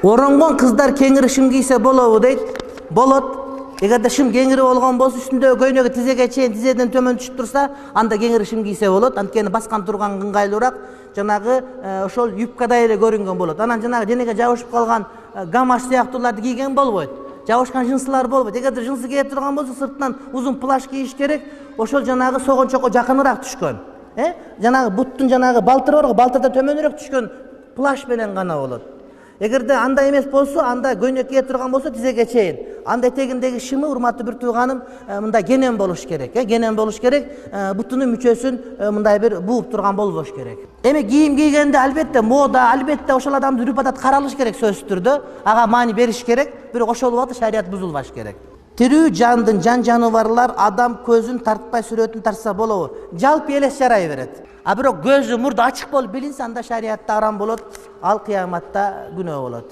Оронгон кыздар кеңири шым кийсе болобу дейт. Болот. Эгерде шым кеңири болгон болсо, үстүндөгү көйнөгү тизеге чейин, тизеден төмөн түшүп турса, анда кеңири шым кийсе болот. Анткени баскан турган ыңгайлуураак, жанагы ошол юбкадай эле көрүнгөн болот. Анан жанагы денеге жабышып калган гамаш сыяктууларды кийген болбойт. Жабышкан жынсылар болбойт. Эгерде жынсы кие турган болсо, сыртынан узун плащ кийиш керек. Ошол жанагы согончокко жакыныраак түшкөн. Жанагы буттун жанагы балтыры бар го, балтырдан төмөнүрөөк түшкөн плащ менен гана болот. Эгерде андай эмес болсо, анда көйнөк кие турган болсо тизеге чейин. Анда этегиндеги шымы, урматтуу бир тууганым, мындай кенен болуш керек. Кенен болуш керек. Бутунун мүчөсүн мындай бир бууп турган болбош керек. Эми кийим кийгенде албетте мода, албетте ошол адамдын үрп-адаты каралыш керек сөзсүз түрдө. Ага маани бериш керек, бирок ошол убакта шарият бузулбаш керек. Тирүү жандын жан жаныбарлар адам көзүн тартпай сүрөтүн тартса болобу? Жалпы элес жарай берет. А бирок көзү, мурду ачык болуп билинсе, анда шариятта арам болот, ал кыяматта күнөө болот.